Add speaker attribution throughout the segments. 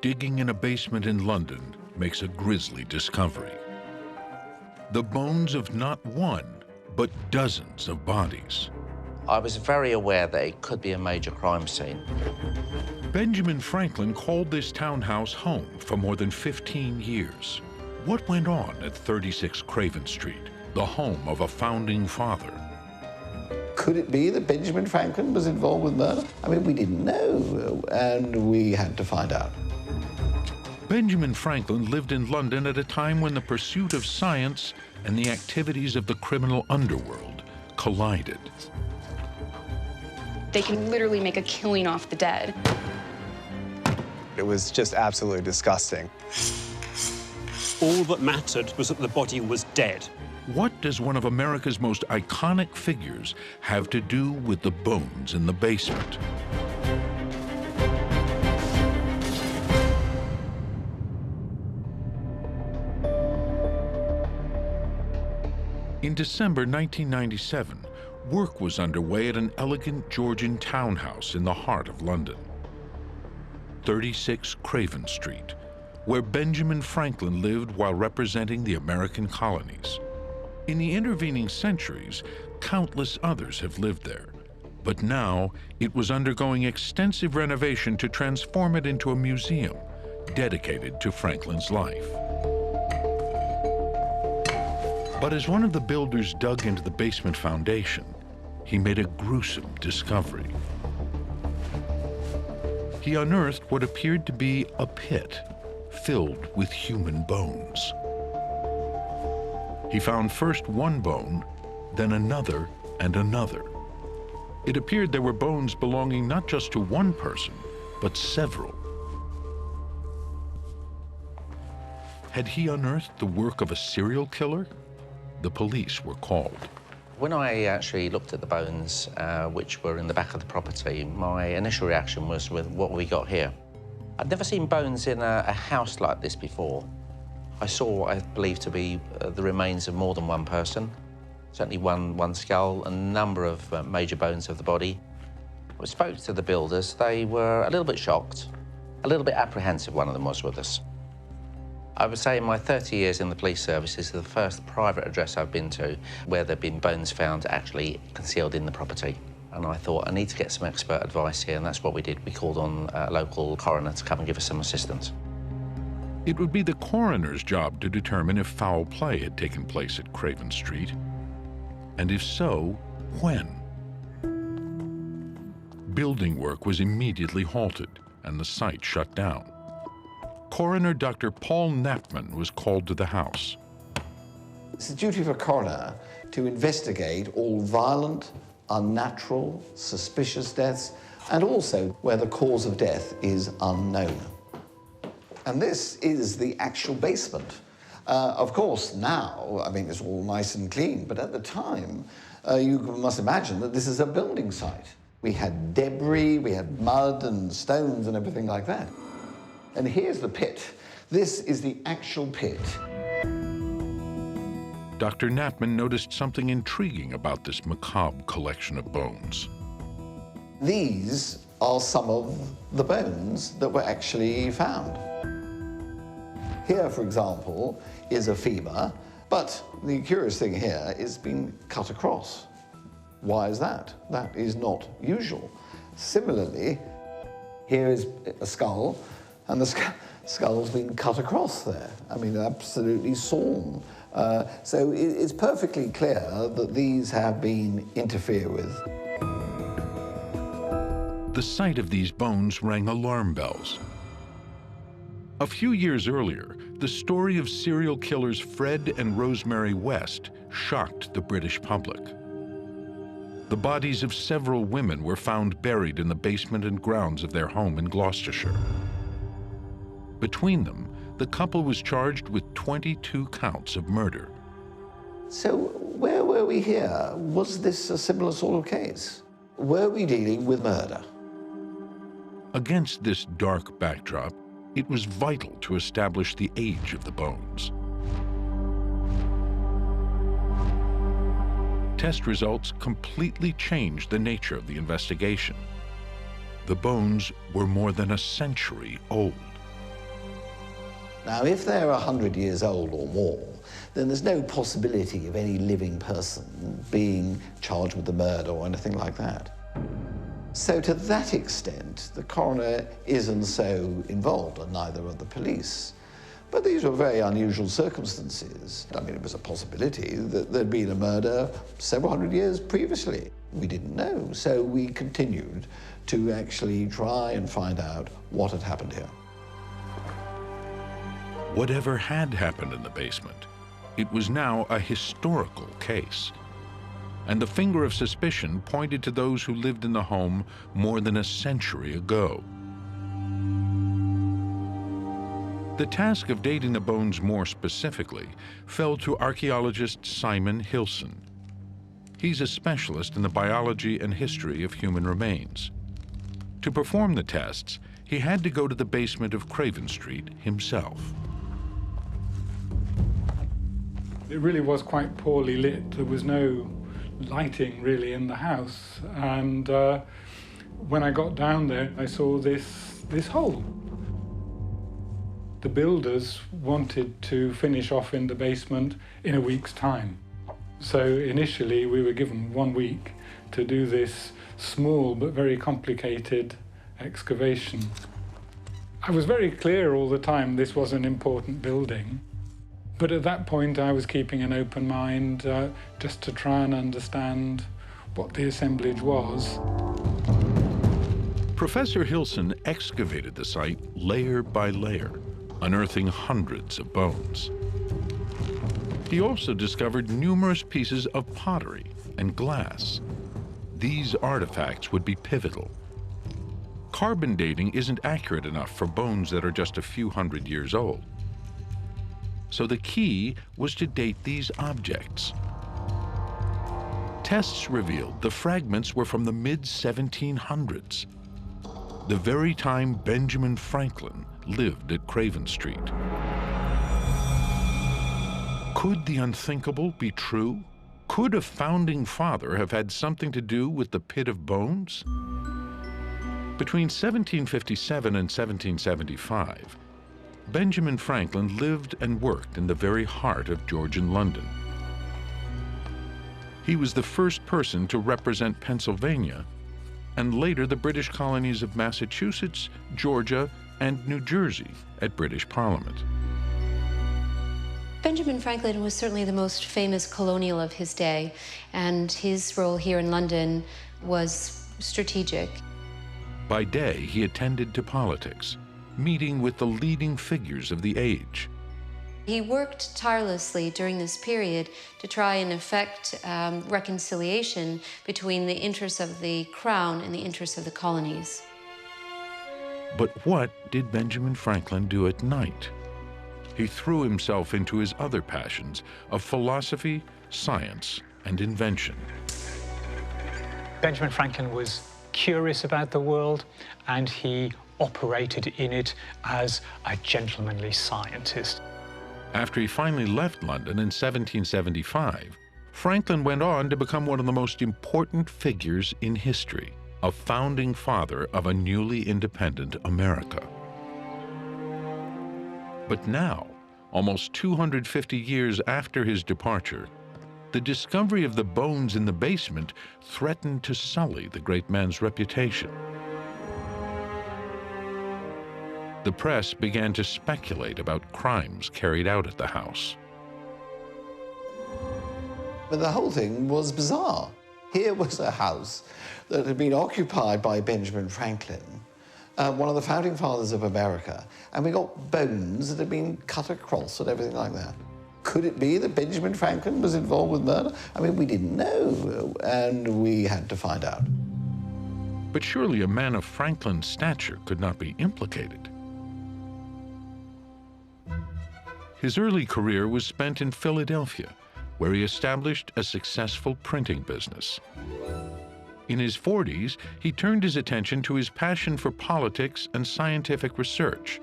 Speaker 1: digging in a basement in London makes a grisly discovery. The bones of not one, but dozens of bodies.
Speaker 2: I was very aware that it could be a major crime scene.
Speaker 1: Benjamin Franklin called this townhouse home for more than 15 years. What went on at 36 Craven Street, the home of a founding father?
Speaker 3: Could it be that Benjamin Franklin was involved with murder? I mean, we didn't know, and we had to find out.
Speaker 1: Benjamin Franklin lived in London at a time when the pursuit of science and the activities of the criminal underworld collided.
Speaker 4: They can literally make a killing off the dead.
Speaker 5: It was just absolutely disgusting.
Speaker 6: All that mattered was that the body was dead.
Speaker 1: What does one of America's most iconic figures have to do with the bones in the basement? In December 1997, work was underway at an elegant Georgian townhouse in the heart of London. 36 Craven Street, where Benjamin Franklin lived while representing the American colonies. In the intervening centuries, countless others have lived there, but now it was undergoing extensive renovation to transform it into a museum dedicated to Franklin's life. But as one of the builders dug into the basement foundation, he made a gruesome discovery. He unearthed what appeared to be a pit filled with human bones. He found first one bone, then another and another. It appeared there were bones belonging not just to one person, but several. Had he unearthed the work of a serial killer? The police were called.
Speaker 2: When I actually looked at the bones, which were in the back of the property, my initial reaction was, with what we got here. I'd never seen bones in a house like this before. I saw what I believe to be the remains of more than one person, certainly one skull, and a number of major bones of the body. I spoke to the builders. They were a little bit shocked, a little bit apprehensive, one of them was with us. I would say in my 30 years in the police service, this is the first private address I've been to where there have been bones found actually concealed in the property. And I thought, I need to get some expert advice here, and that's what we did. We called on a local coroner to come and give us some assistance.
Speaker 1: It would be the coroner's job to determine if foul play had taken place at Craven Street, and if so, when. Building work was immediately halted, and the site shut down. Coroner Dr. Paul Knapman was called to the house.
Speaker 3: It's the duty of a coroner to investigate all violent, unnatural, suspicious deaths, and also where the cause of death is unknown. And this is the actual basement. Of course, now, I mean, it's all nice and clean, but at the time, you must imagine that this is a building site. We had debris, we had mud and stones and everything like that. And here's the pit. This is the actual pit.
Speaker 1: Dr. Knapman noticed something intriguing about this macabre collection of bones.
Speaker 3: These are some of the bones that were actually found. Here, for example, is a femur, but the curious thing here is being cut across. Why is that? That is not usual. Similarly, here is a skull, and the skull's been cut across there. I mean, absolutely sawn. So it's perfectly clear that these have been interfered with.
Speaker 1: The sight of these bones rang alarm bells. A few years earlier, the story of serial killers Fred and Rosemary West shocked the British public. The bodies of several women were found buried in the basement and grounds of their home in Gloucestershire. Between them, the couple was charged with 22 counts of murder.
Speaker 3: So where were we here? Was this a similar sort of case? Were we dealing with murder?
Speaker 1: Against this dark backdrop, it was vital to establish the age of the bones. Test results completely changed the nature of the investigation. The bones were more than a century old.
Speaker 3: Now, if they're 100 years old or more, then there's no possibility of any living person being charged with the murder or anything like that. So to that extent, the coroner isn't so involved, and neither are the police. But these were very unusual circumstances. I mean, it was a possibility that there'd been a murder several hundred years previously. We didn't know, so we continued to actually try and find out what had happened here.
Speaker 1: Whatever had happened in the basement, it was now a historical case. And the finger of suspicion pointed to those who lived in the home more than a century ago. The task of dating the bones more specifically fell to archaeologist Simon Hilson. He's a specialist in the biology and history of human remains. To perform the tests, he had to go to the basement of Craven Street himself.
Speaker 7: It really was quite poorly lit. There was no lighting really in the house. And when I got down there, I saw this hole. The builders wanted to finish off in the basement in a week's time. So initially we were given 1 week to do this small but very complicated excavation. I was very clear all the time this was an important building. But at that point I was keeping an open mind just to try and understand what the assemblage was.
Speaker 1: Professor Hilson excavated the site layer by layer, unearthing hundreds of bones. He also discovered numerous pieces of pottery and glass. These artifacts would be pivotal. Carbon dating isn't accurate enough for bones that are just a few hundred years old. So the key was to date these objects. Tests revealed the fragments were from the mid-1700s, the very time Benjamin Franklin lived at Craven Street. Could the unthinkable be true? Could a founding father have had something to do with the pit of bones? Between 1757 and 1775, Benjamin Franklin lived and worked in the very heart of Georgian London. He was the first person to represent Pennsylvania and later the British colonies of Massachusetts, Georgia, and New Jersey at British Parliament.
Speaker 8: Benjamin Franklin was certainly the most famous colonial of his day, and his role here in London was strategic.
Speaker 1: By day, he attended to politics, meeting with the leading figures of the age.
Speaker 8: He worked tirelessly during this period to try and effect reconciliation between the interests of the crown and the interests of the colonies.
Speaker 1: But what did Benjamin Franklin do at night? He threw himself into his other passions of philosophy, science, and invention.
Speaker 9: Benjamin Franklin was curious about the world, and he operated in it as a gentlemanly scientist.
Speaker 1: After he finally left London in 1775, Franklin went on to become one of the most important figures in history, a founding father of a newly independent America. But now, almost 250 years after his departure, the discovery of the bones in the basement threatened to sully the great man's reputation. The press began to speculate about crimes carried out at the house.
Speaker 3: But the whole thing was bizarre. Here was a house that had been occupied by Benjamin Franklin, one of the founding fathers of America, and we got bones that had been cut across and everything like that. Could it be that Benjamin Franklin was involved with murder? I mean, we didn't know, and we had to find out.
Speaker 1: But surely a man of Franklin's stature could not be implicated. His early career was spent in Philadelphia, where he established a successful printing business. In his 40s, he turned his attention to his passion for politics and scientific research,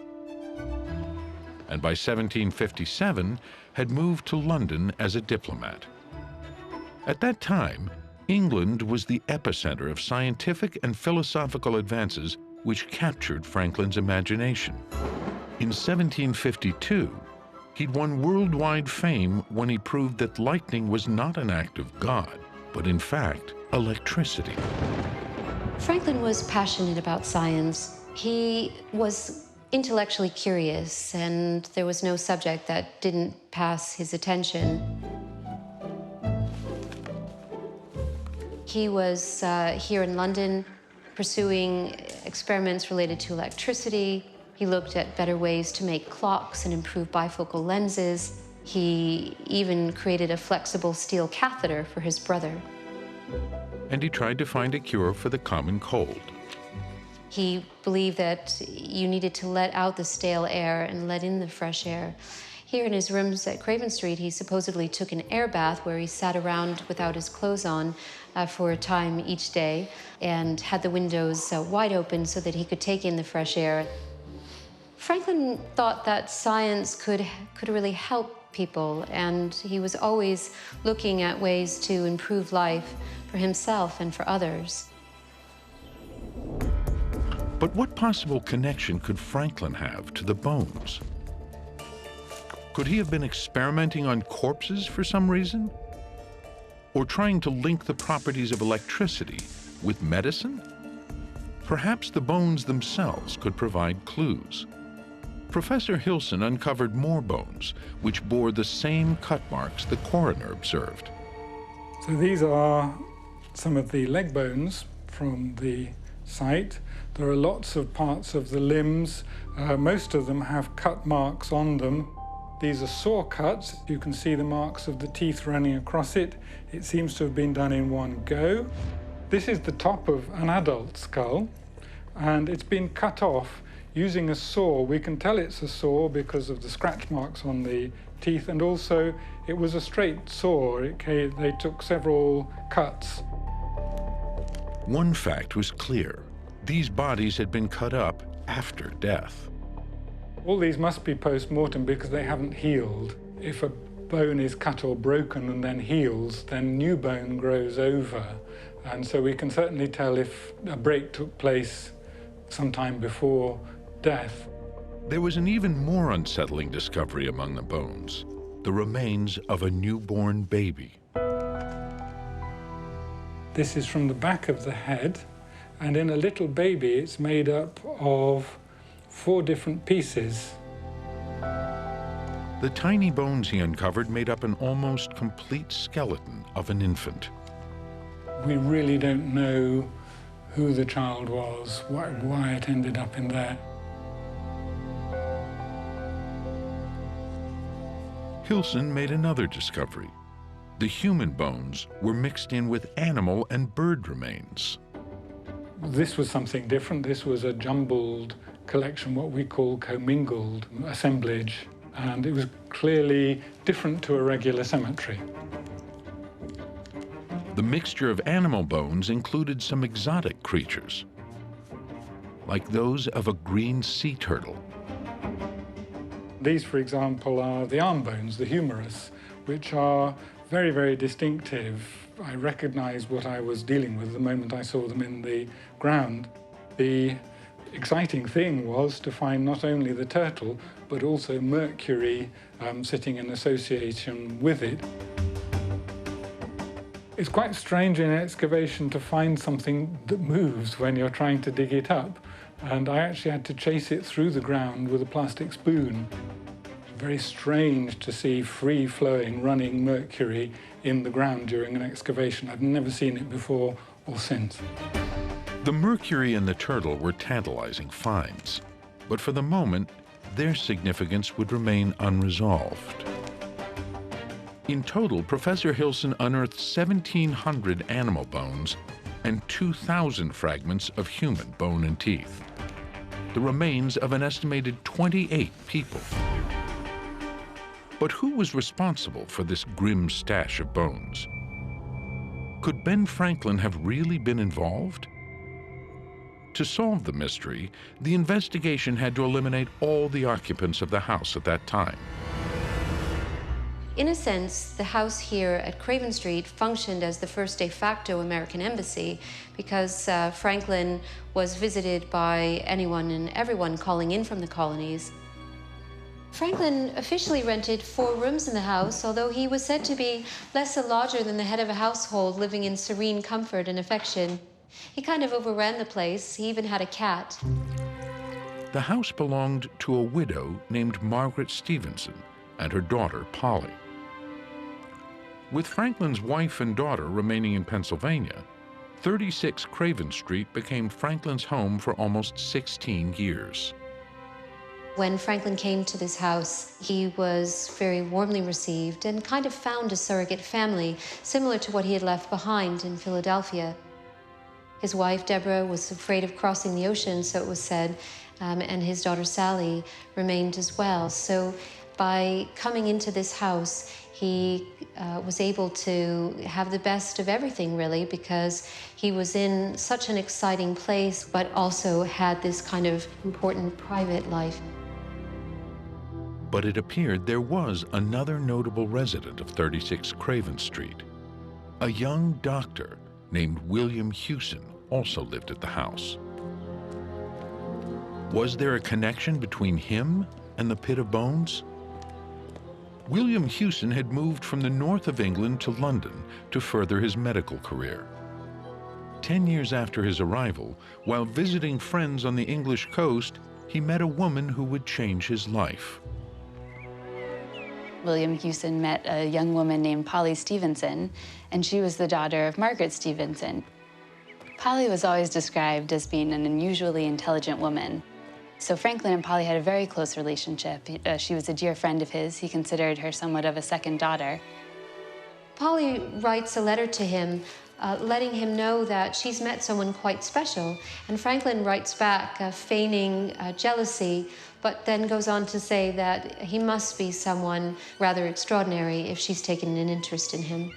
Speaker 1: and by 1757 had moved to London as a diplomat. At that time, England was the epicenter of scientific and philosophical advances which captured Franklin's imagination. In 1752, he'd won worldwide fame when he proved that lightning was not an act of God, but in fact, electricity.
Speaker 8: Franklin was passionate about science. He was intellectually curious, and there was no subject that didn't pass his attention. He was here in London pursuing experiments related to electricity. He looked at better ways to make clocks and improve bifocal lenses. He even created a flexible steel catheter for his brother.
Speaker 1: And he tried to find a cure for the common cold.
Speaker 8: He believed that you needed to let out the stale air and let in the fresh air. Here in his rooms at Craven Street, he supposedly took an air bath where he sat around without his clothes on for a time each day and had the windows wide open so that he could take in the fresh air. Franklin thought that science could really help people, and he was always looking at ways to improve life for himself and for others.
Speaker 1: But what possible connection could Franklin have to the bones? Could he have been experimenting on corpses for some reason? Or trying to link the properties of electricity with medicine? Perhaps the bones themselves could provide clues. Professor Hilson uncovered more bones, which bore the same cut marks the coroner observed.
Speaker 7: So these are some of the leg bones from the site. There are lots of parts of the limbs. Most of them have cut marks on them. These are saw cuts. You can see the marks of the teeth running across it. It seems to have been done in one go. This is the top of an adult skull, and it's been cut off using a saw. We can tell it's a saw because of the scratch marks on the teeth, and also it was a straight saw. They took several cuts.
Speaker 1: One fact was clear. These bodies had been cut up after death.
Speaker 7: All these must be post-mortem because they haven't healed. If a bone is cut or broken and then heals, then new bone grows over. And so we can certainly tell if a break took place sometime before death.
Speaker 1: There was an even more unsettling discovery among the bones, the remains of a newborn baby.
Speaker 7: This is from the back of the head, and in a little baby it's made up of 4 different pieces.
Speaker 1: The tiny bones he uncovered made up an almost complete skeleton of an infant.
Speaker 7: We really don't know who the child was, why it ended up in there.
Speaker 1: Hilson made another discovery. The human bones were mixed in with animal and bird remains.
Speaker 7: This was something different. This was a jumbled collection, what we call commingled assemblage, and it was clearly different to a regular cemetery.
Speaker 1: The mixture of animal bones included some exotic creatures, like those of a green sea turtle.
Speaker 7: These, for example, are the arm bones, the humerus, which are very, very distinctive. I recognized what I was dealing with the moment I saw them in the ground. The exciting thing was to find not only the turtle, but also mercury sitting in association with it. It's quite strange in excavation to find something that moves when you're trying to dig it up, and I actually had to chase it through the ground with a plastic spoon. Very strange to see free-flowing, running mercury in the ground during an excavation. I've never seen it before or since.
Speaker 1: The mercury and the turtle were tantalizing finds, but for the moment, their significance would remain unresolved. In total, Professor Hilson unearthed 1,700 animal bones and 2,000 fragments of human bone and teeth, the remains of an estimated 28 people. But who was responsible for this grim stash of bones? Could Ben Franklin have really been involved? To solve the mystery, the investigation had to eliminate all the occupants of the house at that time.
Speaker 8: In a sense, the house here at Craven Street functioned as the first de facto American embassy because Franklin was visited by anyone and everyone calling in from the colonies. Franklin officially rented 4 rooms in the house, although he was said to be less a lodger than the head of a household, living in serene comfort and affection. He kind of overran the place. He even had a cat.
Speaker 1: The house belonged to a widow named Margaret Stevenson and her daughter, Polly. With Franklin's wife and daughter remaining in Pennsylvania, 36 Craven Street became Franklin's home for almost 16 years.
Speaker 8: When Franklin came to this house, he was very warmly received and kind of found a surrogate family, similar to what he had left behind in Philadelphia. His wife, Deborah, was afraid of crossing the ocean, so it was said, and his daughter, Sally, remained as well. So by coming into this house, he was able to have the best of everything, really, because he was in such an exciting place, but also had this kind of important private life.
Speaker 1: But it appeared there was another notable resident of 36 Craven Street. A young doctor named William Hewson also lived at the house. Was there a connection between him and the Pit of Bones? William Hewson had moved from the north of England to London to further his medical career. 10 years after his arrival, while visiting friends on the English coast, he met a woman who would change his life.
Speaker 10: William Hewson met a young woman named Polly Stevenson, and she was the daughter of Margaret Stevenson. Polly was always described as being an unusually intelligent woman. So Franklin and Polly had a very close relationship. She was a dear friend of his. He considered her somewhat of a second daughter.
Speaker 8: Polly writes a letter to him, letting him know that she's met someone quite special. And Franklin writes back, feigning jealousy, but then goes on to say that he must be someone rather extraordinary if she's taken an interest in him.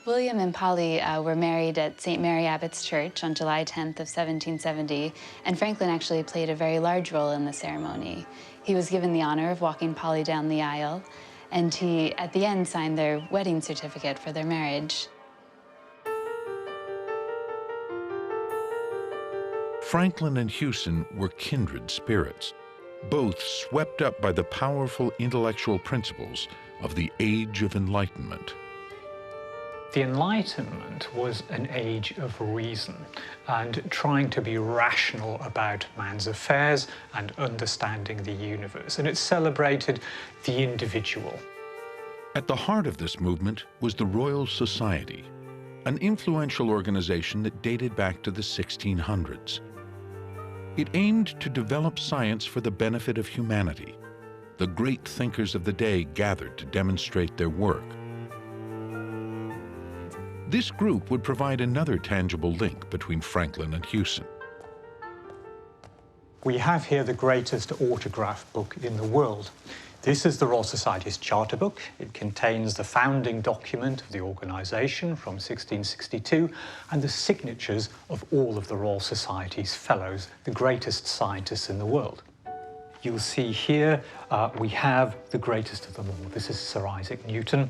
Speaker 10: William and Polly were married at St. Mary Abbott's Church on July 10th of 1770, and Franklin actually played a very large role in the ceremony. He was given the honor of walking Polly down the aisle, and he, at the end, signed their wedding certificate for their marriage.
Speaker 1: Franklin and Hewson were kindred spirits, both swept up by the powerful intellectual principles of the Age of Enlightenment.
Speaker 9: The Enlightenment was an age of reason and trying to be rational about man's affairs and understanding the universe, and it celebrated the individual.
Speaker 1: At the heart of this movement was the Royal Society, an influential organization that dated back to the 1600s. It aimed to develop science for the benefit of humanity. The great thinkers of the day gathered to demonstrate their work. This group would provide another tangible link between Franklin and Hewson.
Speaker 9: We have here the greatest autograph book in the world. This is the Royal Society's charter book. It contains the founding document of the organisation from 1662 and the signatures of all of the Royal Society's fellows, the greatest scientists in the world. You'll see here we have the greatest of them all. This is Sir Isaac Newton.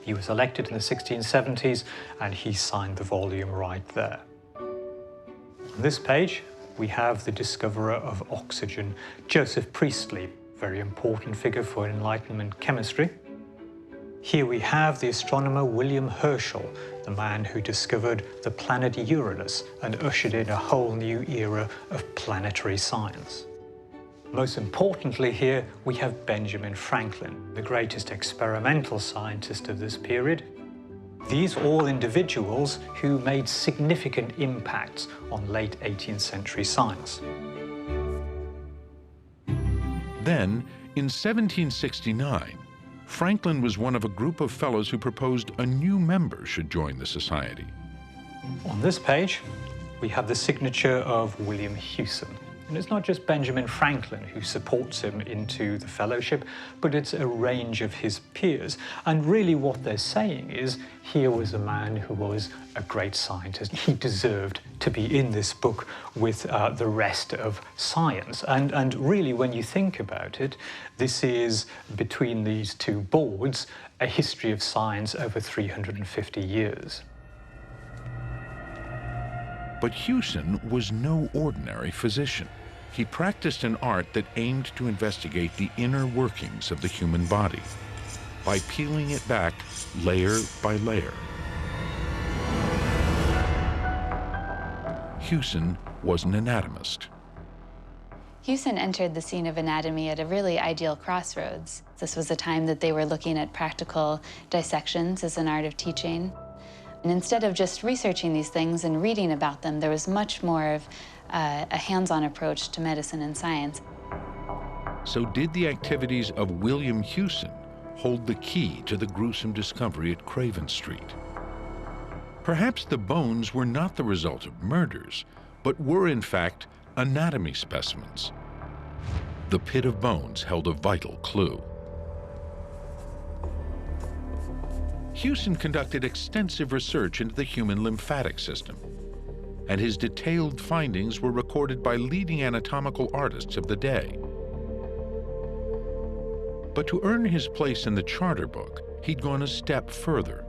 Speaker 9: He was elected in the 1670s, and he signed the volume right there. On this page, we have the discoverer of oxygen, Joseph Priestley, very important figure for Enlightenment chemistry. Here we have the astronomer William Herschel, the man who discovered the planet Uranus and ushered in a whole new era of planetary science. Most importantly here, we have Benjamin Franklin, the greatest experimental scientist of this period. These all individuals who made significant impacts on late 18th century science.
Speaker 1: Then, in 1769, Franklin was one of a group of fellows who proposed a new member should join the society.
Speaker 9: On this page, we have the signature of William Hewson. And it's not just Benjamin Franklin who supports him into the fellowship, but it's a range of his peers. And really what they're saying is, here was a man who was a great scientist. He deserved to be in this book with the rest of science. And really, when you think about it, this is, between these two boards, a history of science over 350 years.
Speaker 1: But Hewson was no ordinary physician. He practiced an art that aimed to investigate the inner workings of the human body by peeling it back layer by layer. Hewson was an anatomist.
Speaker 10: Hewson entered the scene of anatomy at a really ideal crossroads. This was a time that they were looking at practical dissections as an art of teaching. And instead of just researching these things and reading about them, there was much more of a hands-on approach to medicine and science.
Speaker 1: So did the activities of William Hewson hold the key to the gruesome discovery at Craven Street? Perhaps the bones were not the result of murders, but were in fact anatomy specimens. The pit of bones held a vital clue. Hewson conducted extensive research into the human lymphatic system, and his detailed findings were recorded by leading anatomical artists of the day. But to earn his place in the charter book, he'd gone a step further,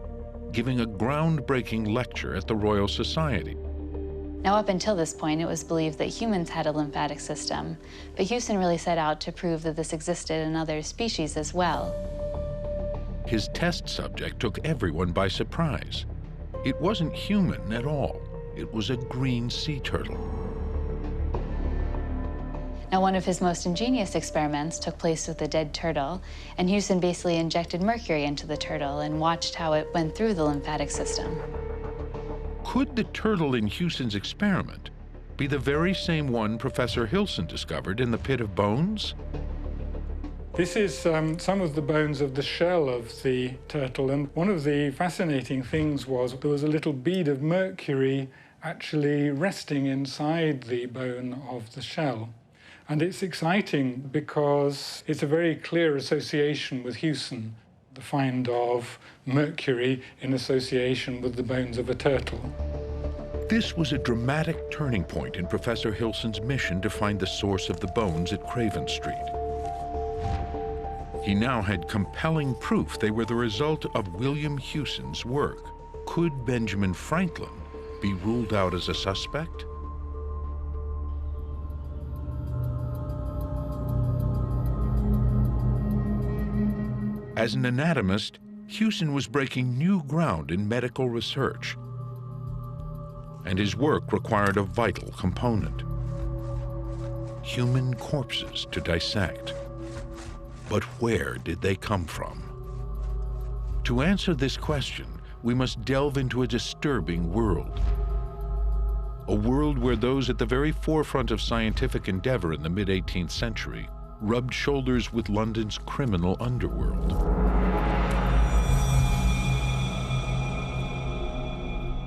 Speaker 1: giving a groundbreaking lecture at the Royal Society.
Speaker 10: Now, up until this point, it was believed that humans had a lymphatic system, but Hewson really set out to prove that this existed in other species as well.
Speaker 1: His test subject took everyone by surprise. It wasn't human at all. It was a green sea turtle.
Speaker 10: Now, one of his most ingenious experiments took place with a dead turtle, and Hewson basically injected mercury into the turtle and watched how it went through the lymphatic system.
Speaker 1: Could the turtle in Hewson's experiment be the very same one Professor Hilson discovered in the pit of bones?
Speaker 7: This is some of the bones of the shell of the turtle, and one of the fascinating things was there was a little bead of mercury actually resting inside the bone of the shell. And it's exciting because it's a very clear association with Hewson, the find of mercury in association with the bones of a turtle.
Speaker 1: This was a dramatic turning point in Professor Hilson's mission to find the source of the bones at Craven Street. He now had compelling proof they were the result of William Hewson's work. Could Benjamin Franklin be ruled out as a suspect? As an anatomist, Hewson was breaking new ground in medical research, and his work required a vital component: human corpses to dissect. But where did they come from? To answer this question, we must delve into a disturbing world. A world where those at the very forefront of scientific endeavor in the mid-18th century rubbed shoulders with London's criminal underworld.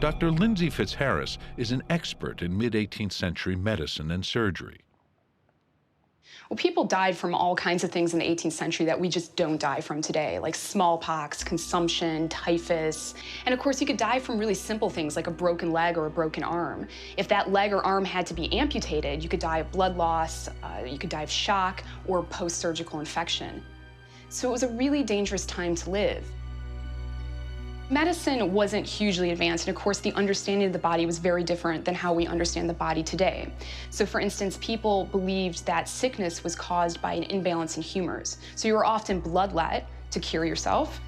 Speaker 1: Dr. Lindsay Fitzharris is an expert in mid-18th century medicine and surgery.
Speaker 4: Well, people died from all kinds of things in the 18th century that we just don't die from today, like smallpox, consumption, typhus. And of course, you could die from really simple things like a broken leg or a broken arm. If that leg or arm had to be amputated, you could die of blood loss, you could die of shock, or post-surgical infection. So it was a really dangerous time to live. Medicine wasn't hugely advanced, and of course the understanding of the body was very different than how we understand the body today. So for instance, people believed that sickness was caused by an imbalance in humors. So you were often bloodlet to cure yourself.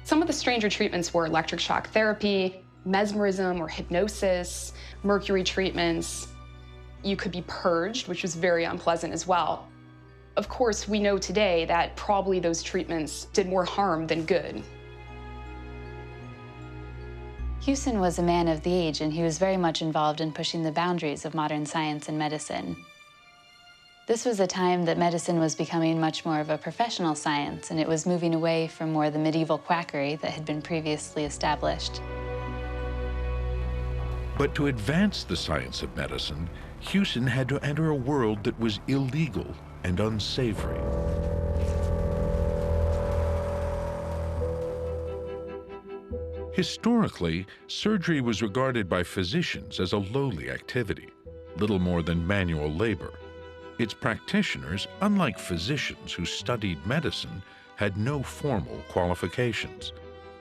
Speaker 4: Some of the stranger treatments were electric shock therapy, mesmerism or hypnosis, mercury treatments. You could be purged, which was very unpleasant as well. Of course, we know today that probably those treatments did more harm than good.
Speaker 10: Hewson was a man of the age, and he was very much involved in pushing the boundaries of modern science and medicine. This was a time that medicine was becoming much more of a professional science, and it was moving away from more the medieval quackery that had been previously established.
Speaker 1: But to advance the science of medicine, Hewson had to enter a world that was illegal and unsavory. Historically, surgery was regarded by physicians as a lowly activity, little more than manual labor. Its practitioners, unlike physicians who studied medicine, had no formal qualifications.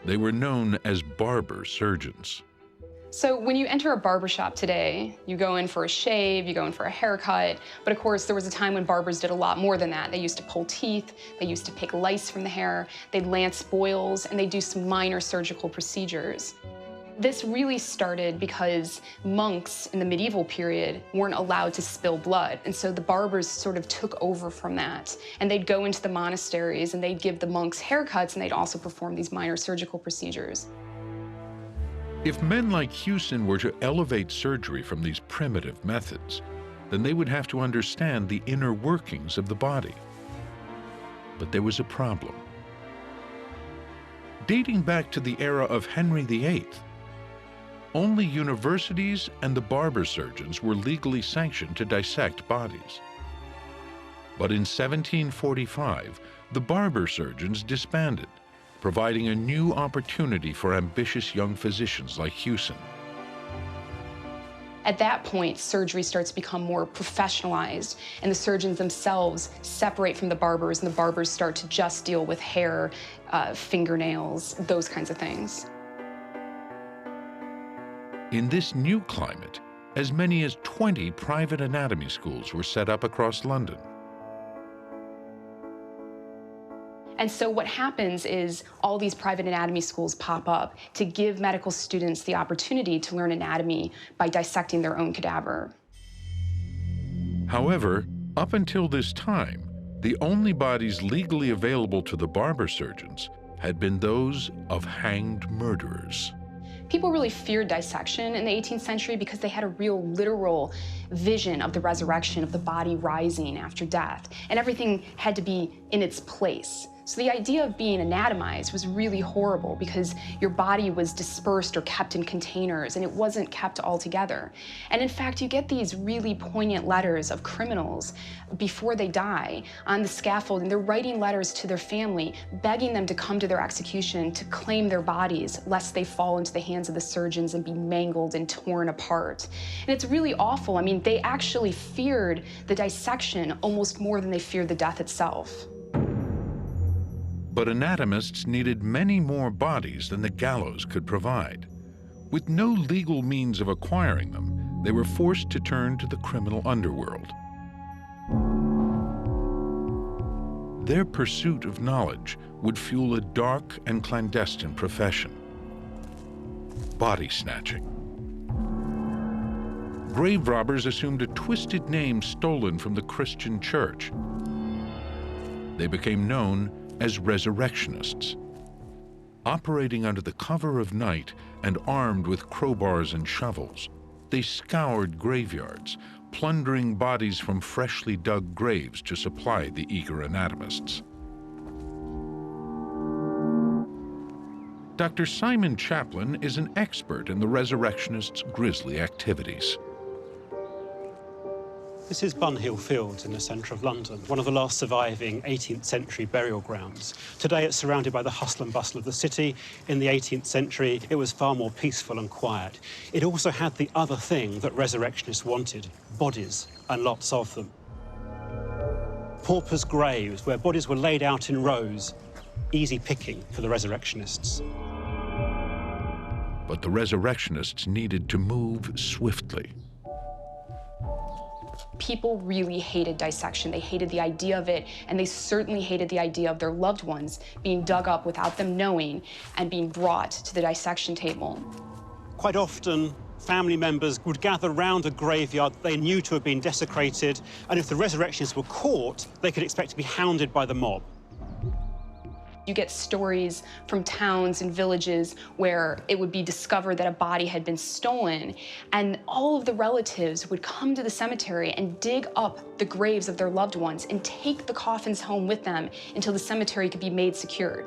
Speaker 1: They were known as barber surgeons.
Speaker 4: So when you enter a barbershop today, you go in for a shave, you go in for a haircut, but of course there was a time when barbers did a lot more than that. They used to pull teeth, they used to pick lice from the hair, they'd lance boils, and they'd do some minor surgical procedures. This really started because monks in the medieval period weren't allowed to spill blood, and so the barbers sort of took over from that. And they'd go into the monasteries and they'd give the monks haircuts, and they'd also perform these minor surgical procedures.
Speaker 1: If men like Hewson were to elevate surgery from these primitive methods, then they would have to understand the inner workings of the body. But there was a problem. Dating back to the era of Henry VIII, only universities and the barber surgeons were legally sanctioned to dissect bodies. But in 1745, the barber surgeons disbanded, providing a new opportunity for ambitious young physicians like Hewson.
Speaker 4: At that point, surgery starts to become more professionalized, and the surgeons themselves separate from the barbers, and the barbers start to just deal with hair, fingernails, those kinds of things.
Speaker 1: In this new climate, as many as 20 private anatomy schools were set up across London.
Speaker 4: And so what happens is all these private anatomy schools pop up to give medical students the opportunity to learn anatomy by dissecting their own cadaver.
Speaker 1: However, up until this time, the only bodies legally available to the barber surgeons had been those of hanged murderers.
Speaker 4: People really feared dissection in the 18th century because they had a real literal vision of the resurrection, of the body rising after death, and everything had to be in its place. So the idea of being anatomized was really horrible because your body was dispersed or kept in containers and it wasn't kept all together. And in fact, you get these really poignant letters of criminals before they die on the scaffold, and they're writing letters to their family, begging them to come to their execution to claim their bodies lest they fall into the hands of the surgeons and be mangled and torn apart. And it's really awful. I mean, they actually feared the dissection almost more than they feared the death itself.
Speaker 1: But anatomists needed many more bodies than the gallows could provide. With no legal means of acquiring them, they were forced to turn to the criminal underworld. Their pursuit of knowledge would fuel a dark and clandestine profession: body snatching. Grave robbers assumed a twisted name stolen from the Christian church. They became known as resurrectionists. Operating under the cover of night and armed with crowbars and shovels, they scoured graveyards, plundering bodies from freshly dug graves to supply the eager anatomists. Dr. Simon Chaplin is an expert in the resurrectionists' grisly activities.
Speaker 6: This is Bunhill Fields in the centre of London, one of the last surviving 18th century burial grounds. Today it's surrounded by the hustle and bustle of the city. In the 18th century, it was far more peaceful and quiet. It also had the other thing that resurrectionists wanted: bodies, and lots of them. Paupers' graves, where bodies were laid out in rows, easy picking for the resurrectionists.
Speaker 1: But the resurrectionists needed to move swiftly.
Speaker 4: People really hated dissection. They hated the idea of it, and they certainly hated the idea of their loved ones being dug up without them knowing and being brought to the dissection table.
Speaker 6: Quite often, family members would gather round a graveyard they knew to have been desecrated, and if the resurrectionists were caught, they could expect to be hounded by the mob.
Speaker 4: You get stories from towns and villages where it would be discovered that a body had been stolen, and all of the relatives would come to the cemetery and dig up the graves of their loved ones and take the coffins home with them until the cemetery could be made secured.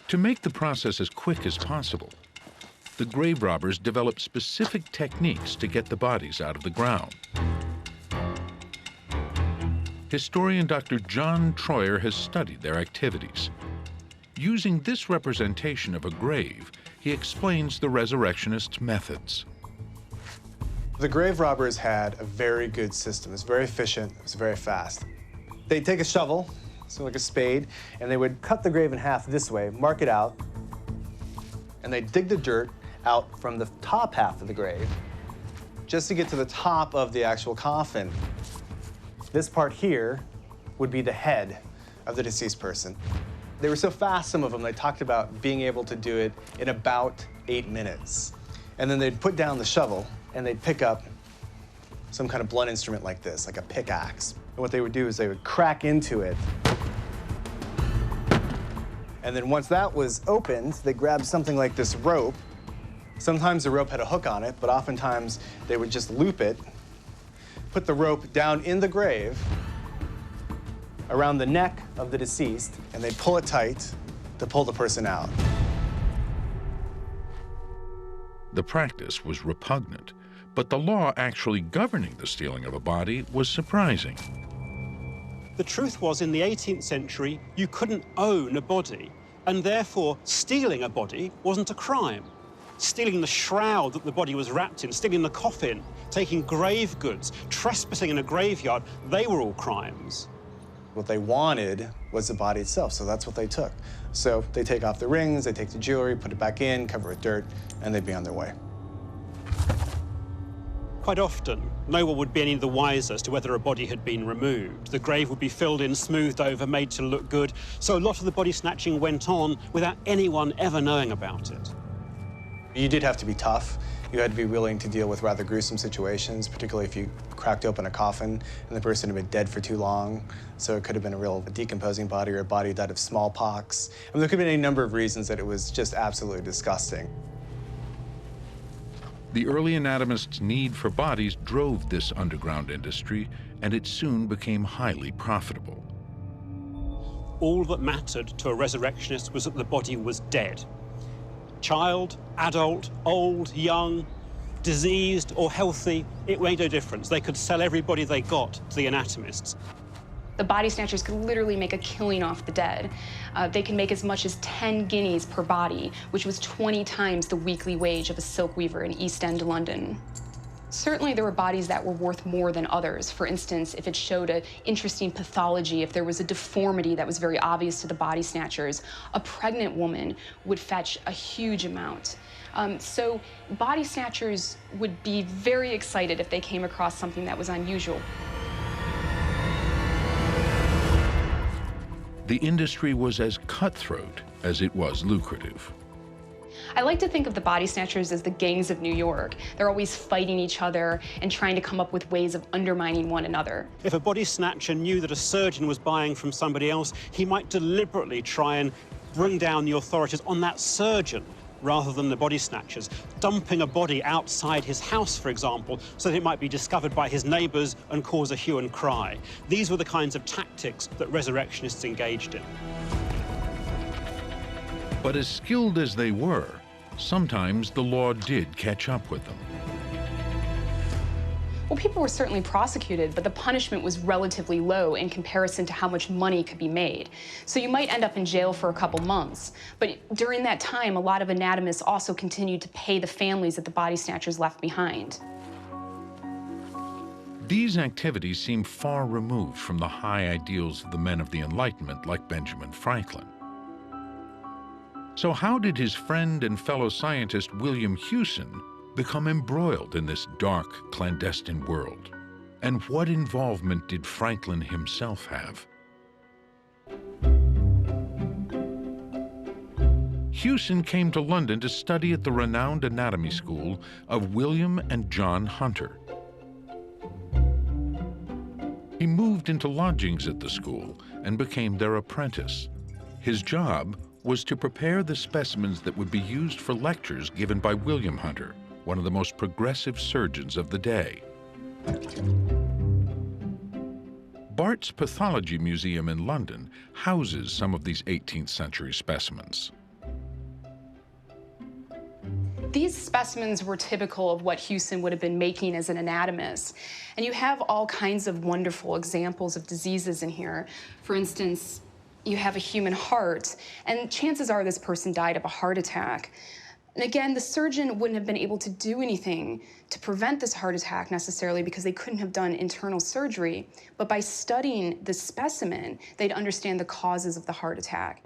Speaker 1: To make the process as quick as possible, the grave robbers developed specific techniques to get the bodies out of the ground. Historian Dr. John Troyer has studied their activities. Using this representation of a grave, he explains the resurrectionists' methods.
Speaker 5: The grave robbers had a very good system. It was very efficient, it was very fast. They'd take a shovel, so like a spade, and they would cut the grave in half this way, mark it out, and they'd dig the dirt out from the top half of the grave just to get to the top of the actual coffin. This part here would be the head of the deceased person. They were so fast, some of them, they talked about being able to do it in about 8 minutes. And then they'd put down the shovel and they'd pick up some kind of blunt instrument like this, like a pickaxe. And what they would do is they would crack into it. And then once that was opened, they grabbed something like this rope. Sometimes the rope had a hook on it, but oftentimes they would just loop it, put the rope down in the grave, around the neck of the deceased, and they'd pull it tight to pull the person out.
Speaker 1: The practice was repugnant, but the law actually governing the stealing of a body was surprising.
Speaker 6: The truth was, in the 18th century, you couldn't own a body, and therefore stealing a body wasn't a crime. Stealing the shroud that the body was wrapped in, stealing the coffin, taking grave goods, trespassing in a graveyard, they were all crimes.
Speaker 5: What they wanted was the body itself, so that's what they took. So they take off the rings, they take the jewelry, put it back in, cover it with dirt, and they'd be on their way.
Speaker 6: Quite often, no one would be any the wiser as to whether a body had been removed. The grave would be filled in, smoothed over, made to look good, so a lot of the body snatching went on without anyone ever knowing about it.
Speaker 5: You did have to be tough. You had to be willing to deal with rather gruesome situations, particularly if you cracked open a coffin and the person had been dead for too long. So it could have been a real decomposing body or a body that died of smallpox. I mean, there could have been any number of reasons that it was just absolutely disgusting.
Speaker 1: The early anatomists' need for bodies drove this underground industry, and it soon became highly profitable.
Speaker 6: All that mattered to a resurrectionist was that the body was dead. Child, adult, old, young, diseased or healthy, it made no difference. They could sell everybody they got to the anatomists.
Speaker 4: The body snatchers could literally make a killing off the dead. They could make as much as 10 guineas per body, which was 20 times the weekly wage of a silk weaver in East End London. Certainly there were bodies that were worth more than others. For instance, if it showed an interesting pathology, if there was a deformity that was very obvious to the body snatchers, a pregnant woman would fetch a huge amount. So body snatchers would be very excited if they came across something that was unusual.
Speaker 1: The industry was as cutthroat as it was lucrative.
Speaker 4: I like to think of the body snatchers as the gangs of New York. They're always fighting each other and trying to come up with ways of undermining one another.
Speaker 6: If a body snatcher knew that a surgeon was buying from somebody else, he might deliberately try and bring down the authorities on that surgeon rather than the body snatchers, dumping a body outside his house, for example, so that it might be discovered by his neighbors and cause a hue and cry. These were the kinds of tactics that resurrectionists engaged in.
Speaker 1: But as skilled as they were, sometimes the law did catch up with them.
Speaker 4: Well, people were certainly prosecuted, but the punishment was relatively low in comparison to how much money could be made. So you might end up in jail for a couple months, but during that time, a lot of anatomists also continued to pay the families that the body snatchers left behind.
Speaker 1: These activities seem far removed from the high ideals of the men of the Enlightenment like Benjamin Franklin. So how did his friend and fellow scientist William Hewson become embroiled in this dark, clandestine world? And what involvement did Franklin himself have? Hewson came to London to study at the renowned anatomy school of William and John Hunter. He moved into lodgings at the school and became their apprentice. His job was to prepare the specimens that would be used for lectures given by William Hunter, one of the most progressive surgeons of the day. Bart's Pathology Museum in London houses some of these 18th century specimens.
Speaker 4: These specimens were typical of what Hewson would have been making as an anatomist. And you have all kinds of wonderful examples of diseases in here. For instance, you have a human heart, and chances are this person died of a heart attack. And again, the surgeon wouldn't have been able to do anything to prevent this heart attack necessarily because they couldn't have done internal surgery. But by studying the specimen, they'd understand the causes of the heart attack.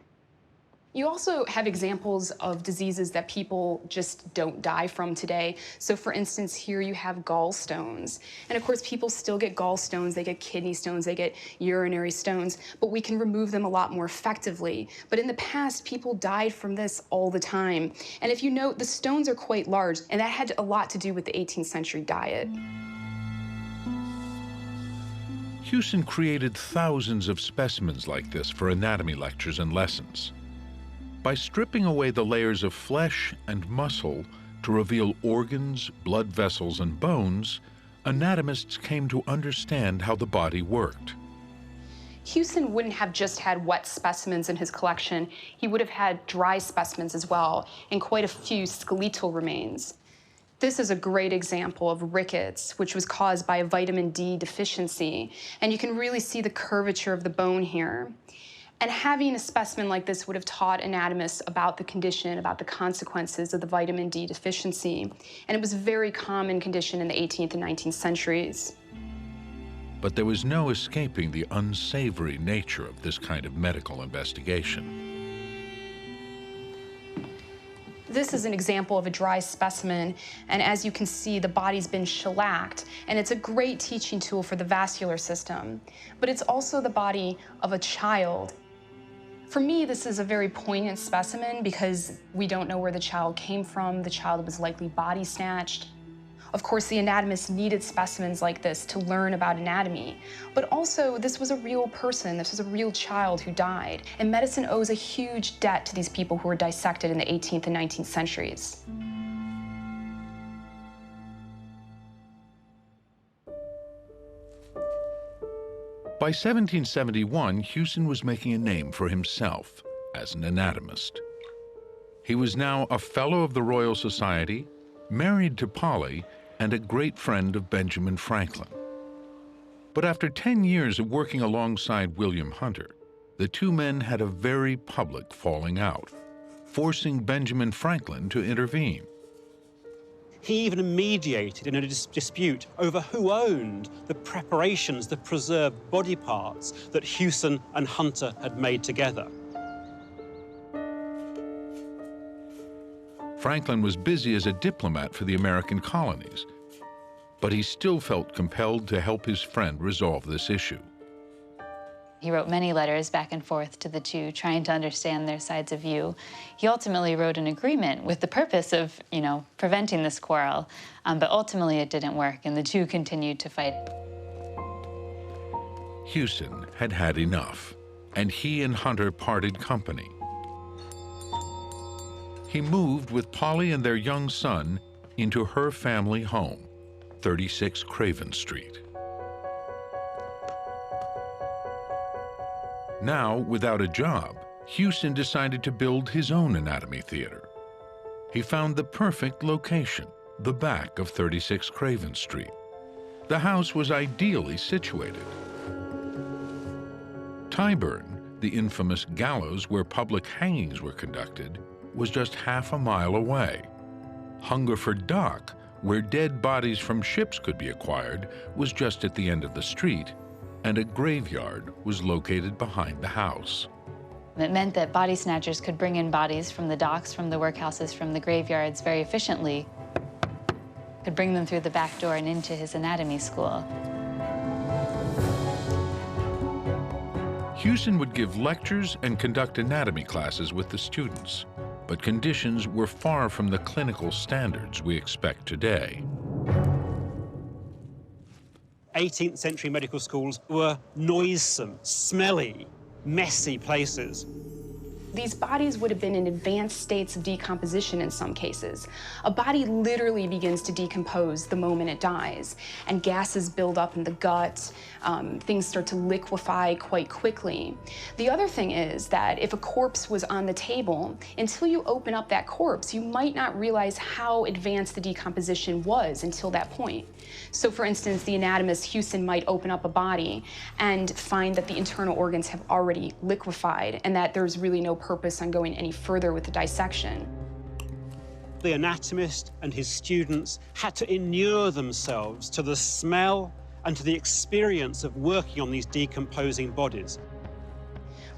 Speaker 4: You also have examples of diseases that people just don't die from today. So for instance, here you have gallstones. And of course, people still get gallstones, they get kidney stones, they get urinary stones, but we can remove them a lot more effectively. But in the past, people died from this all the time. And if you note, the stones are quite large, and that had a lot to do with the 18th century diet.
Speaker 1: Hewson created thousands of specimens like this for anatomy lectures and lessons. By stripping away the layers of flesh and muscle to reveal organs, blood vessels, and bones, anatomists came to understand how the body worked.
Speaker 4: Hewson wouldn't have just had wet specimens in his collection. He would have had dry specimens as well, and quite a few skeletal remains. This is a great example of rickets, which was caused by a vitamin D deficiency, and you can really see the curvature of the bone here. And having a specimen like this would have taught anatomists about the condition, about the consequences of the vitamin D deficiency. And it was a very common condition in the 18th and 19th centuries.
Speaker 1: But there was no escaping the unsavory nature of this kind of medical investigation.
Speaker 4: This is an example of a dry specimen, and as you can see, the body's been shellacked, and it's a great teaching tool for the vascular system. But it's also the body of a child. For me, this is a very poignant specimen because we don't know where the child came from. The child was likely body snatched. Of course, the anatomists needed specimens like this to learn about anatomy. But also, this was a real person. This was a real child who died. And medicine owes a huge debt to these people who were dissected in the 18th and 19th centuries.
Speaker 1: By 1771, Hewson was making a name for himself as an anatomist. He was now a Fellow of the Royal Society, married to Polly, and a great friend of Benjamin Franklin. But after 10 years of working alongside William Hunter, the two men had a very public falling out, forcing Benjamin Franklin to intervene.
Speaker 6: He even mediated in a dispute over who owned the preparations, the preserved body parts that Hewson and Hunter had made together.
Speaker 1: Franklin was busy as a diplomat for the American colonies, but he still felt compelled to help his friend resolve this issue.
Speaker 10: He wrote many letters back and forth to the two, trying to understand their sides of view. He ultimately wrote an agreement with the purpose of, preventing this quarrel, but ultimately it didn't work, and the two continued to fight.
Speaker 1: Hewson had had enough, and he and Hunter parted company. He moved with Polly and their young son into her family home, 36 Craven Street. Now, without a job, Hewson decided to build his own anatomy theater. He found the perfect location, the back of 36 Craven Street. The house was ideally situated. Tyburn, the infamous gallows where public hangings were conducted, was just half a mile away. Hungerford Dock, where dead bodies from ships could be acquired, was just at the end of the street, and a graveyard was located behind the house.
Speaker 10: It meant that body snatchers could bring in bodies from the docks, from the workhouses, from the graveyards very efficiently, could bring them through the back door and into his anatomy school.
Speaker 1: Hewson would give lectures and conduct anatomy classes with the students, but conditions were far from the clinical standards we expect today.
Speaker 6: 18th century medical schools were noisome, smelly, messy places.
Speaker 4: These bodies would have been in advanced states of decomposition in some cases. A body literally begins to decompose the moment it dies, and gases build up in the gut. Things start to liquefy quite quickly. The other thing is that if a corpse was on the table, until you open up that corpse, you might not realize how advanced the decomposition was until that point. So for instance, the anatomist Hewson might open up a body and find that the internal organs have already liquefied and that there's really no purpose on going any further with the dissection.
Speaker 6: the anatomist and his students had to inure themselves to the smell and to the experience of working on these decomposing bodies.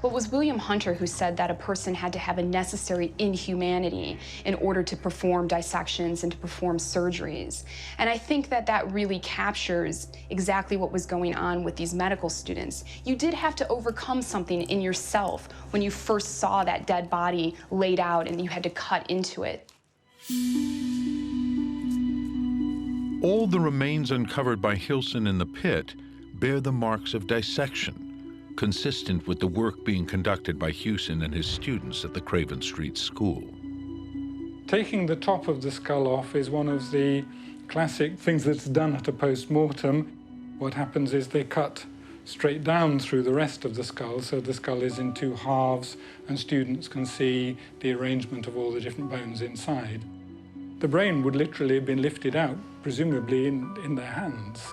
Speaker 4: Well, it was William Hunter who said that a person had to have a necessary inhumanity in order to perform dissections and to perform surgeries. And I think that that really captures exactly what was going on with these medical students. You did have to overcome something in yourself when you first saw that dead body laid out and you had to cut into it.
Speaker 1: All the remains uncovered by Hilson in the pit bear the marks of dissection, consistent with the work being conducted by Hewson and his students at the Craven Street School.
Speaker 7: Taking the top of the skull off is one of the classic things that's done at a post-mortem. What happens is they cut straight down through the rest of the skull, so the skull is in two halves and students can see the arrangement of all the different bones inside. The brain would literally have been lifted out, presumably in their hands.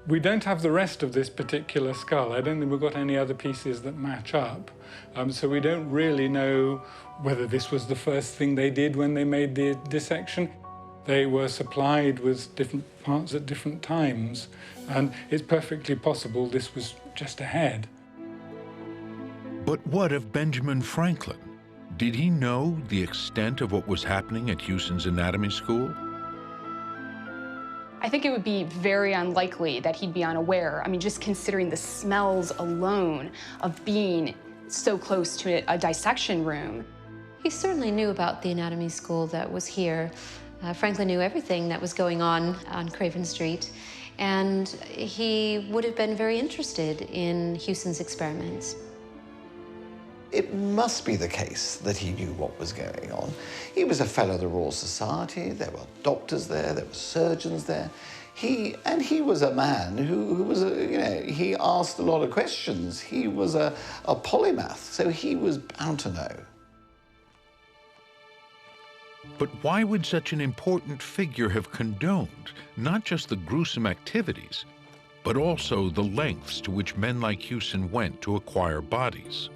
Speaker 7: We don't have the rest of this particular skull. I don't think we've got any other pieces that match up. So we don't really know whether this was the first thing they did when they made the dissection. They were supplied with different parts at different times, and it's perfectly possible this was just a head.
Speaker 1: But what of Benjamin Franklin? Did he know the extent of what was happening at Hewson's anatomy school?
Speaker 4: I think it would be very unlikely that he'd be unaware. I mean, just considering the smells alone of being so close to a dissection room.
Speaker 8: He certainly knew about the anatomy school that was here. Franklin knew everything that was going on Craven Street, and he would have been very interested in Hewson's experiments.
Speaker 3: It must be the case that he knew what was going on. He was a fellow of the Royal Society, there were doctors there were surgeons there. He was a man who was, he asked a lot of questions. He was a polymath, so he was bound to know.
Speaker 1: But why would such an important figure have condoned not just the gruesome activities, but also the lengths to which men like Hewson went to acquire bodies?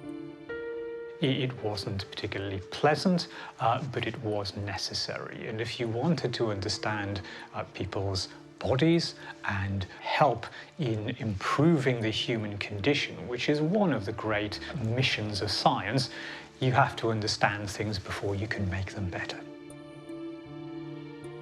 Speaker 9: It wasn't particularly pleasant, but it was necessary. And if you wanted to understand people's bodies and help in improving the human condition, which is one of the great missions of science, you have to understand things before you can make them better.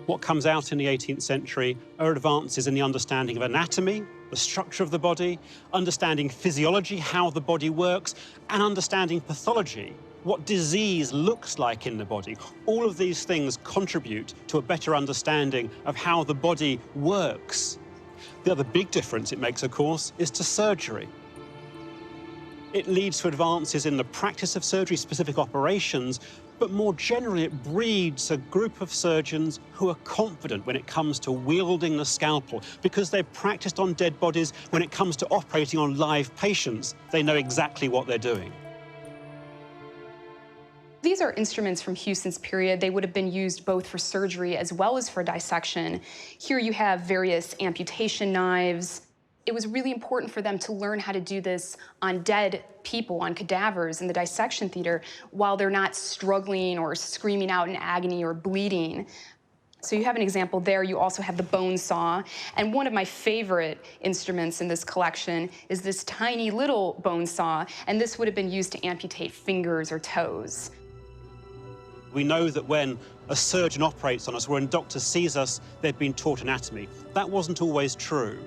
Speaker 6: What comes out in the 18th century are advances in the understanding of anatomy, the structure of the body, understanding physiology, how the body works, and understanding pathology, what disease looks like in the body. All of these things contribute to a better understanding of how the body works. The other big difference it makes, of course, is to surgery. It leads to advances in the practice of surgery, specific operations, but more generally it breeds a group of surgeons who are confident when it comes to wielding the scalpel, because they've practiced on dead bodies. When it comes to operating on live patients, they know exactly what they're doing.
Speaker 4: These are instruments from Hewson's period. They would have been used both for surgery as well as for dissection. Here you have various amputation knives. It was really important for them to learn how to do this on dead people, on cadavers in the dissection theater, while they're not struggling or screaming out in agony or bleeding. So you have an example there. You also have the bone saw. And one of my favorite instruments in this collection is this tiny little bone saw, and this would have been used to amputate fingers or toes.
Speaker 6: We know that when a surgeon operates on us, or when a doctor sees us, they've been taught anatomy. That wasn't always true.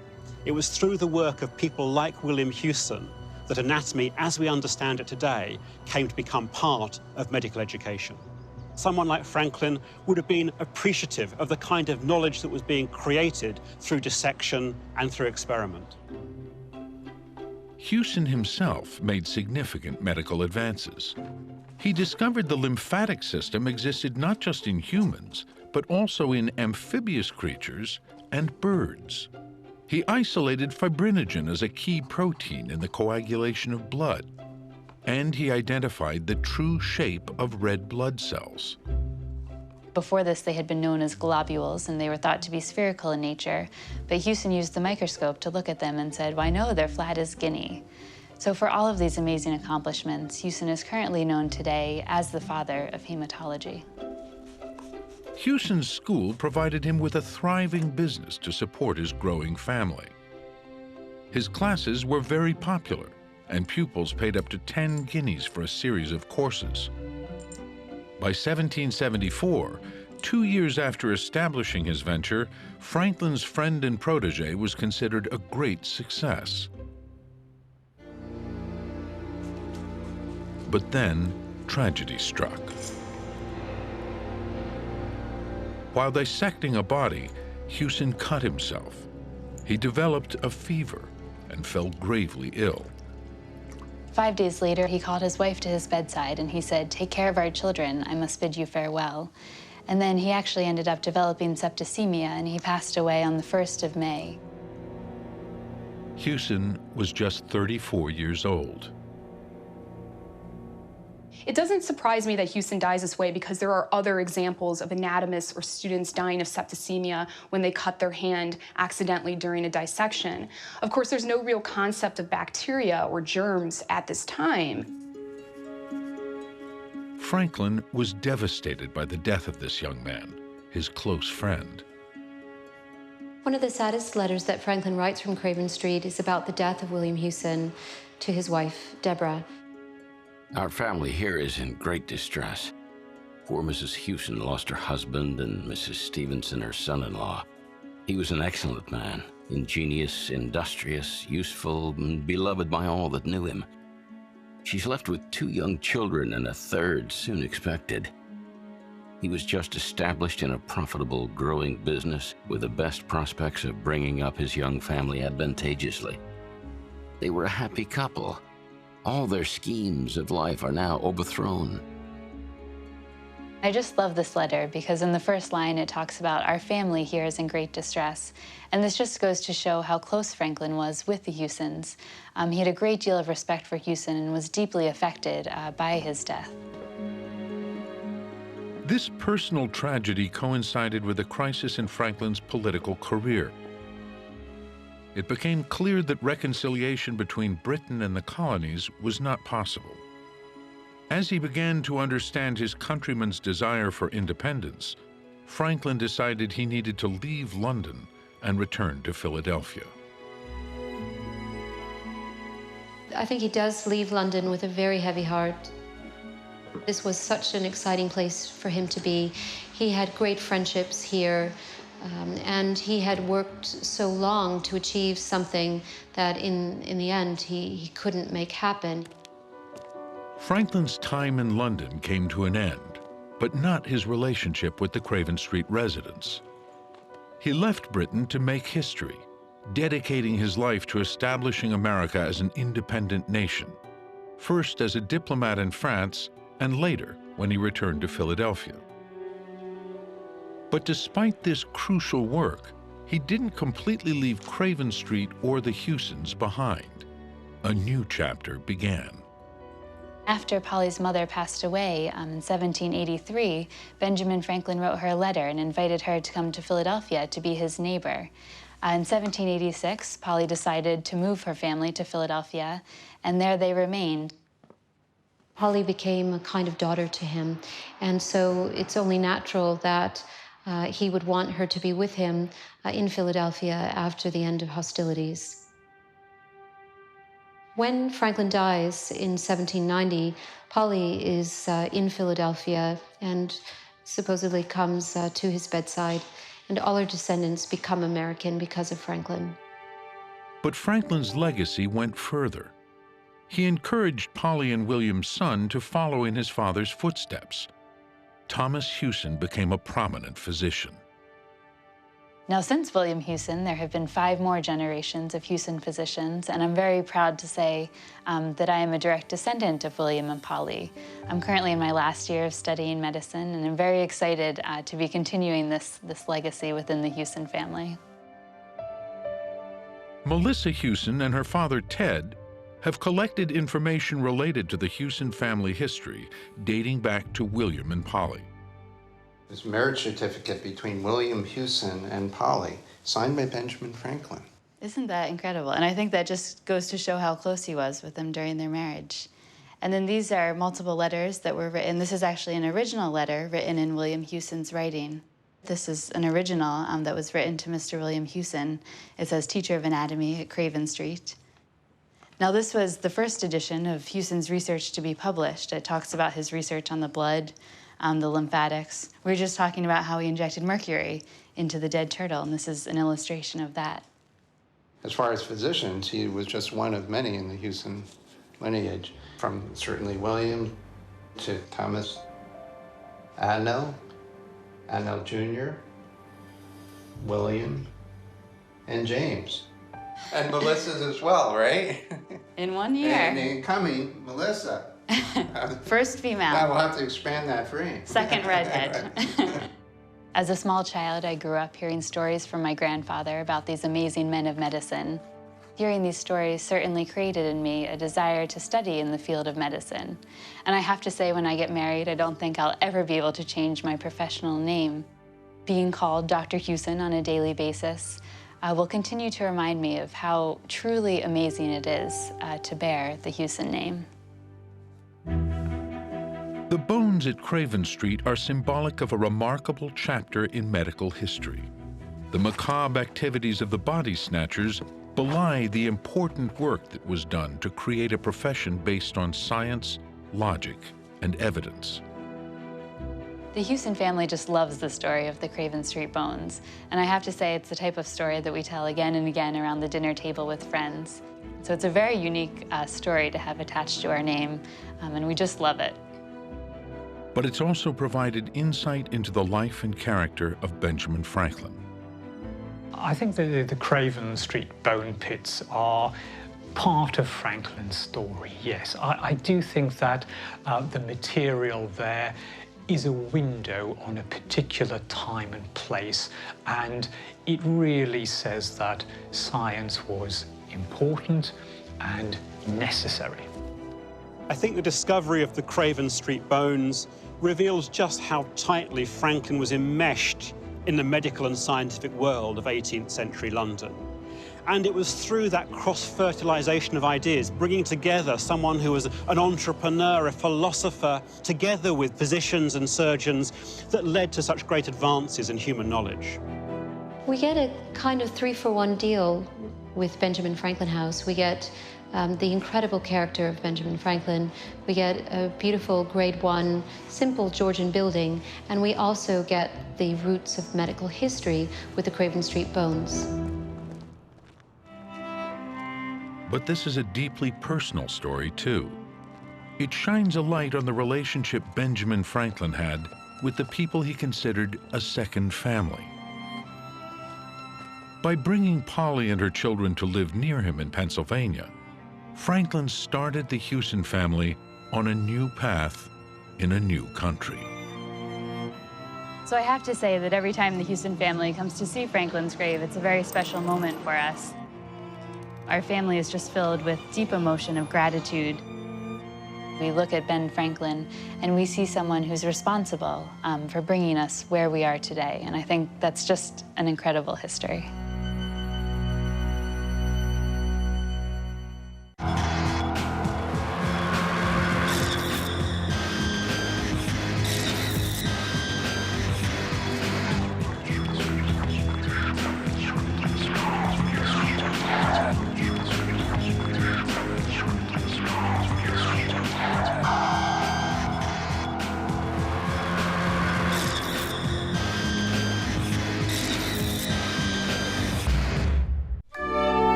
Speaker 6: It was through the work of people like William Hewson that anatomy, as we understand it today, came to become part of medical education. Someone like Franklin would have been appreciative of the kind of knowledge that was being created through dissection and through experiment.
Speaker 1: Hewson himself made significant medical advances. He discovered the lymphatic system existed not just in humans, but also in amphibious creatures and birds. He isolated fibrinogen as a key protein in the coagulation of blood, and he identified the true shape of red blood cells.
Speaker 10: Before this, they had been known as globules, and they were thought to be spherical in nature. But Hewson used the microscope to look at them and said, why, no, they're flat as Guinea. So for all of these amazing accomplishments, Hewson is currently known today as the father of hematology.
Speaker 1: Hewson's school provided him with a thriving business to support his growing family. His classes were very popular, and pupils paid up to 10 guineas for a series of courses. By 1774, 2 years after establishing his venture, Franklin's friend and protege was considered a great success. But then, tragedy struck. While dissecting a body, Hewson cut himself. He developed a fever and fell gravely ill.
Speaker 10: 5 days later, he called his wife to his bedside and he said, "Take care of our children, I must bid you farewell." And then he actually ended up developing septicemia and he passed away on the 1st of May.
Speaker 1: Hewson was just 34 years old.
Speaker 4: It doesn't surprise me that Hewson dies this way because there are other examples of anatomists or students dying of septicemia when they cut their hand accidentally during a dissection. Of course, there's no real concept of bacteria or germs at this time.
Speaker 1: Franklin was devastated by the death of this young man, his close friend.
Speaker 8: One of the saddest letters that Franklin writes from Craven Street is about the death of William Hewson to his wife, Deborah.
Speaker 11: Our family here is in great distress. Poor Mrs. Hewson lost her husband and Mrs. Stevenson her son-in-law. He was an excellent man, ingenious, industrious, useful, and beloved by all that knew him. She's left with 2 young children and a third soon expected. He was just established in a profitable, growing business with the best prospects of bringing up his young family advantageously. They were a happy couple. All their schemes of life are now overthrown.
Speaker 10: I just love this letter because in the first line it talks about our family here is in great distress. And this just goes to show how close Franklin was with the Hewsons. He had a great deal of respect for Hewson and was deeply affected by his death.
Speaker 1: This personal tragedy coincided with a crisis in Franklin's political career. It became clear that reconciliation between Britain and the colonies was not possible. As he began to understand his countrymen's desire for independence, Franklin decided he needed to leave London and return to Philadelphia.
Speaker 8: I think he does leave London with a very heavy heart. This was such an exciting place for him to be. He had great friendships here. And he had worked so long to achieve something that in the end he couldn't make happen.
Speaker 1: Franklin's time in London came to an end, but not his relationship with the Craven Street residents. He left Britain to make history, dedicating his life to establishing America as an independent nation, first as a diplomat in France and later when he returned to Philadelphia. But despite this crucial work, he didn't completely leave Craven Street or the Hewsons behind. A new chapter began.
Speaker 10: After Polly's mother passed away in 1783, Benjamin Franklin wrote her a letter and invited her to come to Philadelphia to be his neighbor. In 1786, Polly decided to move her family to Philadelphia, and there they remained.
Speaker 8: Polly became a kind of daughter to him, and so it's only natural that he would want her to be with him in Philadelphia after the end of hostilities. When Franklin dies in 1790, Polly is in Philadelphia and supposedly comes to his bedside, and all her descendants become American because of Franklin.
Speaker 1: But Franklin's legacy went further. He encouraged Polly and William's son to follow in his father's footsteps. Thomas Hewson became a prominent physician.
Speaker 10: Now, since William Hewson, there have been 5 more generations of Hewson physicians, and I'm very proud to say that I am a direct descendant of William and Polly. I'm currently in my last year of studying medicine, and I'm very excited to be continuing this legacy within the Hewson family.
Speaker 1: Melissa Hewson and her father, Ted, have collected information related to the Hewson family history dating back to William and Polly.
Speaker 12: This marriage certificate between William Hewson and Polly, signed by Benjamin Franklin.
Speaker 10: Isn't that incredible? And I think that just goes to show how close he was with them during their marriage. And then these are multiple letters that were written. This is actually an original letter written in William Hewson's writing. This is an original that was written to Mr. William Hewson. It says, teacher of anatomy at Craven Street. Now, this was the first edition of Hewson's research to be published. It talks about his research on the blood, the lymphatics. We were just talking about how he injected mercury into the dead turtle, and this is an illustration of that.
Speaker 12: As far as physicians, he was just one of many in the Hewson lineage, from certainly William to Thomas Adnell Jr., William, and James. And Melissa's as well, right?
Speaker 10: In one year.
Speaker 12: And incoming, Melissa.
Speaker 10: First female.
Speaker 12: Now we'll have to expand that frame.
Speaker 10: Second redhead. As a small child, I grew up hearing stories from my grandfather about these amazing men of medicine. Hearing these stories certainly created in me a desire to study in the field of medicine. And I have to say, when I get married, I don't think I'll ever be able to change my professional name. Being called Dr. Hewson on a daily basis will continue to remind me of how truly amazing it is to bear the Hewson name.
Speaker 1: The bones at Craven Street are symbolic of a remarkable chapter in medical history. The macabre activities of the body snatchers belie the important work that was done to create a profession based on science, logic, and evidence.
Speaker 10: The Hewson family just loves the story of the Craven Street bones. And I have to say, it's the type of story that we tell again and again around the dinner table with friends. So it's a very unique story to have attached to our name, and we just love it.
Speaker 1: But it's also provided insight into the life and character of Benjamin Franklin.
Speaker 9: I think that the Craven Street bone pits are part of Franklin's story, yes. I do think that the material there is a window on a particular time and place, and it really says that science was important and necessary.
Speaker 6: I think the discovery of the Craven Street bones reveals just how tightly Franklin was enmeshed in the medical and scientific world of 18th century London. And it was through that cross-fertilization of ideas, bringing together someone who was an entrepreneur, a philosopher, together with physicians and surgeons, that led to such great advances in human knowledge.
Speaker 8: We get a kind of 3-for-1 deal with Benjamin Franklin House. We get the incredible character of Benjamin Franklin. We get a beautiful Grade 1, simple Georgian building, and we also get the roots of medical history with the Craven Street bones.
Speaker 1: But this is a deeply personal story, too. It shines a light on the relationship Benjamin Franklin had with the people he considered a second family. By bringing Polly and her children to live near him in Pennsylvania, Franklin started the Hewson family on a new path in a new country.
Speaker 10: So I have to say that every time the Hewson family comes to see Franklin's grave, it's a very special moment for us. Our family is just filled with deep emotion of gratitude. We look at Ben Franklin and we see someone who's responsible for bringing us where we are today. And I think that's just an incredible history.